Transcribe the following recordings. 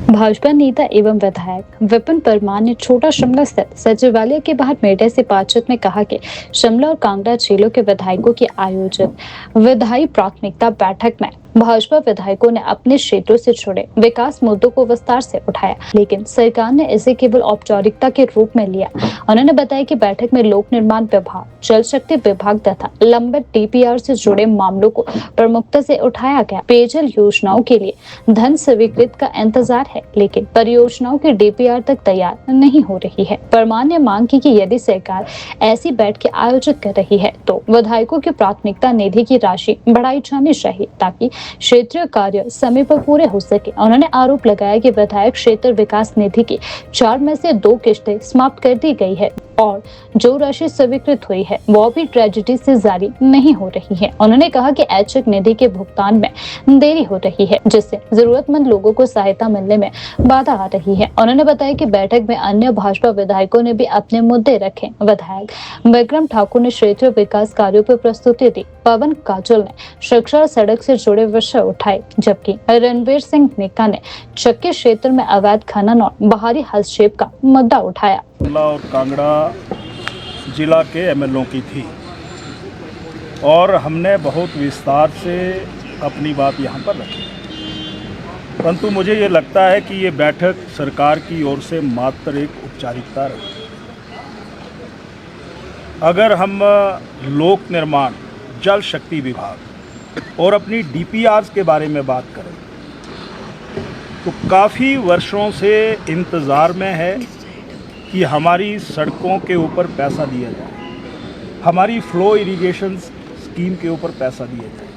भाजपा नेता एवं विधायक विपिन परमार ने छोटा शिमला स्थित सचिवालय के बाहर मीडिया से बातचीत में कहा कि शिमला और कांगड़ा जिलों के विधायकों की आयोजित विधायी प्राथमिकता बैठक में भाजपा विधायकों ने अपने क्षेत्रों से जुड़े विकास मुद्दों को विस्तार से उठाया, लेकिन सरकार ने इसे केवल औपचारिकता के रूप में लिया। उन्होंने बताया कि बैठक में लोक निर्माण विभाग, जल शक्ति विभाग तथा लंबित डीपीआर से जुड़े मामलों को प्रमुखता से उठाया गया। पेयजल योजनाओं के लिए धन स्वीकृत का इंतजार है, लेकिन परियोजनाओं की डीपीआर तक तैयार नहीं हो रही है। परमार ने मांग की कि यदि सरकार ऐसी बैठकें आयोजित कर रही है तो विधायकों की प्राथमिकता निधि की राशि बढ़ाई जानी चाहिए ताकि क्षेत्रीय कार्य समय पर पूरे हो सके। उन्होंने आरोप लगाया कि विधायक क्षेत्र विकास निधि की 4 में से 2 किश्तें समाप्त कर दी गई है और जो राशि स्वीकृत हुई है वो भी ट्रेजेडी से जारी नहीं हो रही है। उन्होंने कहा कि ऐच्छिक निधि के भुगतान में देरी हो रही है, जिससे जरूरतमंद लोगों को सहायता मिलने में बाधा आ रही है। उन्होंने बताया कि बैठक में अन्य भाजपा विधायकों ने भी अपने मुद्दे रखे। विधायक विक्रम ठाकुर ने क्षेत्रीय विकास कार्यों पर प्रस्तुति दी। पवन काजल ने शिक्षा और सड़क से जुड़े विषय उठाए, जबकि रणवीर सिंह निक्का ने चक्की क्षेत्र में अवैध खनन और बाहरी हस्तक्षेप का मुद्दा उठाया। शिमला और कांगड़ा जिला के एमएलओ की थी और हमने बहुत विस्तार से अपनी बात यहाँ पर रखी, परंतु मुझे ये लगता है कि ये बैठक सरकार की ओर से मात्र एक औपचारिकता रही। अगर हम लोक निर्माण, जल शक्ति विभाग और अपनी डीपीआर के बारे में बात करें तो काफ़ी वर्षों से इंतज़ार में है कि हमारी सड़कों के ऊपर पैसा दिया जाए, हमारी फ्लो इरिगेशन स्कीम के ऊपर पैसा दिया जाए,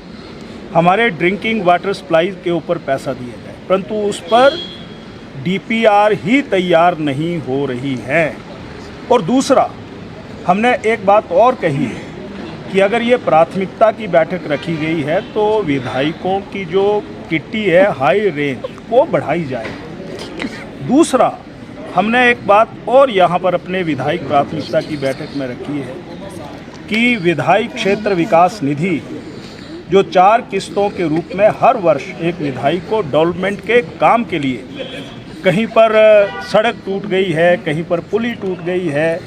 हमारे ड्रिंकिंग वाटर सप्लाई के ऊपर पैसा दिया जाए, परंतु उस पर डीपीआर ही तैयार नहीं हो रही है। और दूसरा, हमने एक बात और कही है कि अगर ये प्राथमिकता की बैठक रखी गई है तो विधायकों की जो किट्टी है हाई रेंज वो बढ़ाई जाए। दूसरा, हमने एक बात और यहाँ पर अपने विधायक प्राथमिकता की बैठक में रखी है कि विधायक क्षेत्र विकास निधि जो 4 किस्तों के रूप में हर वर्ष एक विधायक को डेवलपमेंट के काम के लिए, कहीं पर सड़क टूट गई है, कहीं पर पुली टूट गई है,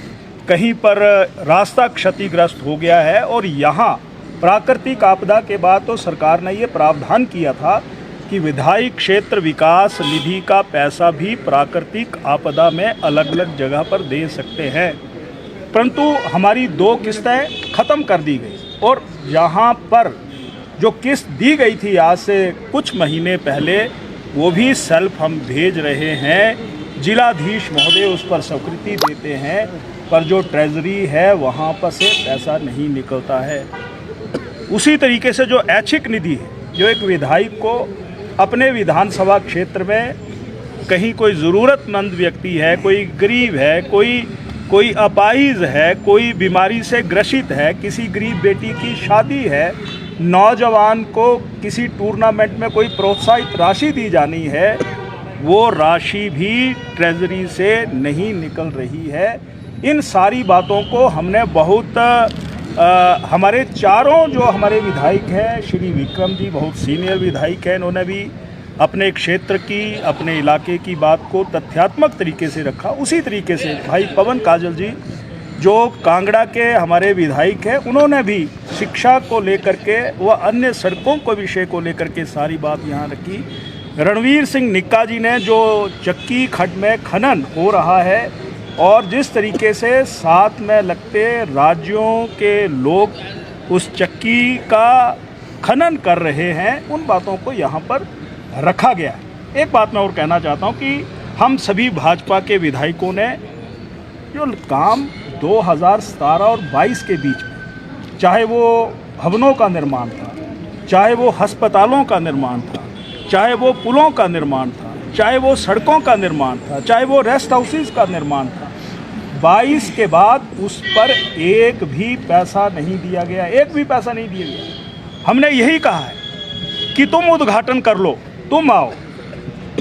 कहीं पर रास्ता क्षतिग्रस्त हो गया है और यहाँ प्राकृतिक आपदा के बाद तो सरकार ने ये प्रावधान किया था कि विधायक क्षेत्र विकास निधि का पैसा भी प्राकृतिक आपदा में अलग अलग जगह पर दे सकते हैं, परंतु हमारी 2 किस्तें ख़त्म कर दी गई और यहाँ पर जो किस्त दी गई थी आज से कुछ महीने पहले वो भी सेल्फ हम भेज रहे हैं। जिलाधीश महोदय उस पर स्वीकृति देते हैं, पर जो ट्रेजरी है वहाँ पर से पैसा नहीं निकलता है। उसी तरीके से जो ऐच्छिक निधि है, जो एक विधायक को अपने विधानसभा क्षेत्र में कहीं कोई ज़रूरतमंद व्यक्ति है, कोई गरीब है, कोई अपाहिज है, कोई बीमारी से ग्रसित है, किसी गरीब बेटी की शादी है, नौजवान को किसी टूर्नामेंट में कोई प्रोत्साहित राशि दी जानी है, वो राशि भी ट्रेजरी से नहीं निकल रही है। इन सारी बातों को हमने बहुत हमारे चारों जो हमारे विधायक हैं, श्री विक्रम जी बहुत सीनियर विधायक हैं, इन्होंने भी अपने क्षेत्र की, अपने इलाके की बात को तथ्यात्मक तरीके से रखा। उसी तरीके से भाई पवन काजल जी जो कांगड़ा के हमारे विधायक हैं, उन्होंने भी शिक्षा को लेकर के व अन्य सड़कों को विषय को लेकर के सारी बात यहाँ रखी। रणवीर सिंह निक्का जी ने जो चक्की खड्ड में खनन हो रहा है और जिस तरीके से साथ में लगते राज्यों के लोग उस चक्की का खनन कर रहे हैं, उन बातों को यहाँ पर रखा गया है। एक बात मैं और कहना चाहता हूँ कि हम सभी भाजपा के विधायकों ने जो काम 2017 और 22 के बीच में, चाहे वो भवनों का निर्माण था, चाहे वो अस्पतालों का निर्माण था, चाहे वो पुलों का निर्माण था, चाहे वो सड़कों का निर्माण था, चाहे वो रेस्ट हाउसेस का निर्माण था, 22 के बाद उस पर एक भी पैसा नहीं दिया गया, एक भी पैसा नहीं दिया गया। हमने यही कहा है कि तुम उद्घाटन कर लो, तुम आओ,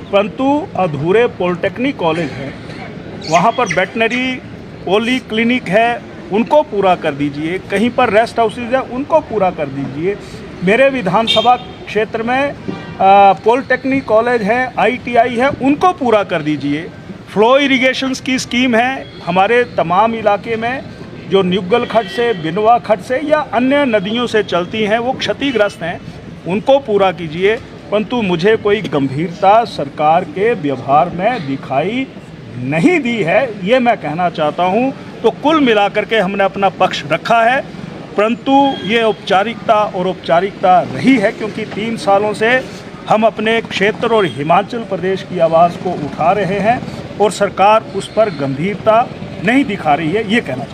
परंतु अधूरे पॉलिटेक्निक कॉलेज है, वहाँ पर वेटनरी पॉली क्लिनिक है, उनको पूरा कर दीजिए, कहीं पर रेस्ट हाउसेज है, उनको पूरा कर दीजिए। मेरे विधानसभा क्षेत्र में पॉलिटेक्निक कॉलेज है, ITI है, उनको पूरा कर दीजिए। फ्लो इरिगेशंस की स्कीम है हमारे तमाम इलाके में, जो न्युगल खड्ड से, बिनवा खड्ड से या अन्य नदियों से चलती हैं, वो क्षतिग्रस्त हैं, उनको पूरा कीजिए। परंतु मुझे कोई गंभीरता सरकार के व्यवहार में दिखाई नहीं दी है, ये मैं कहना चाहता हूँ। तो कुल मिलाकर के हमने अपना पक्ष रखा है, परंतु ये औपचारिकता रही है, क्योंकि 3 सालों से हम अपने क्षेत्र और हिमाचल प्रदेश की आवाज़ को उठा रहे हैं और सरकार उस पर गंभीरता नहीं दिखा रही है, ये कहना चाहता हूँ।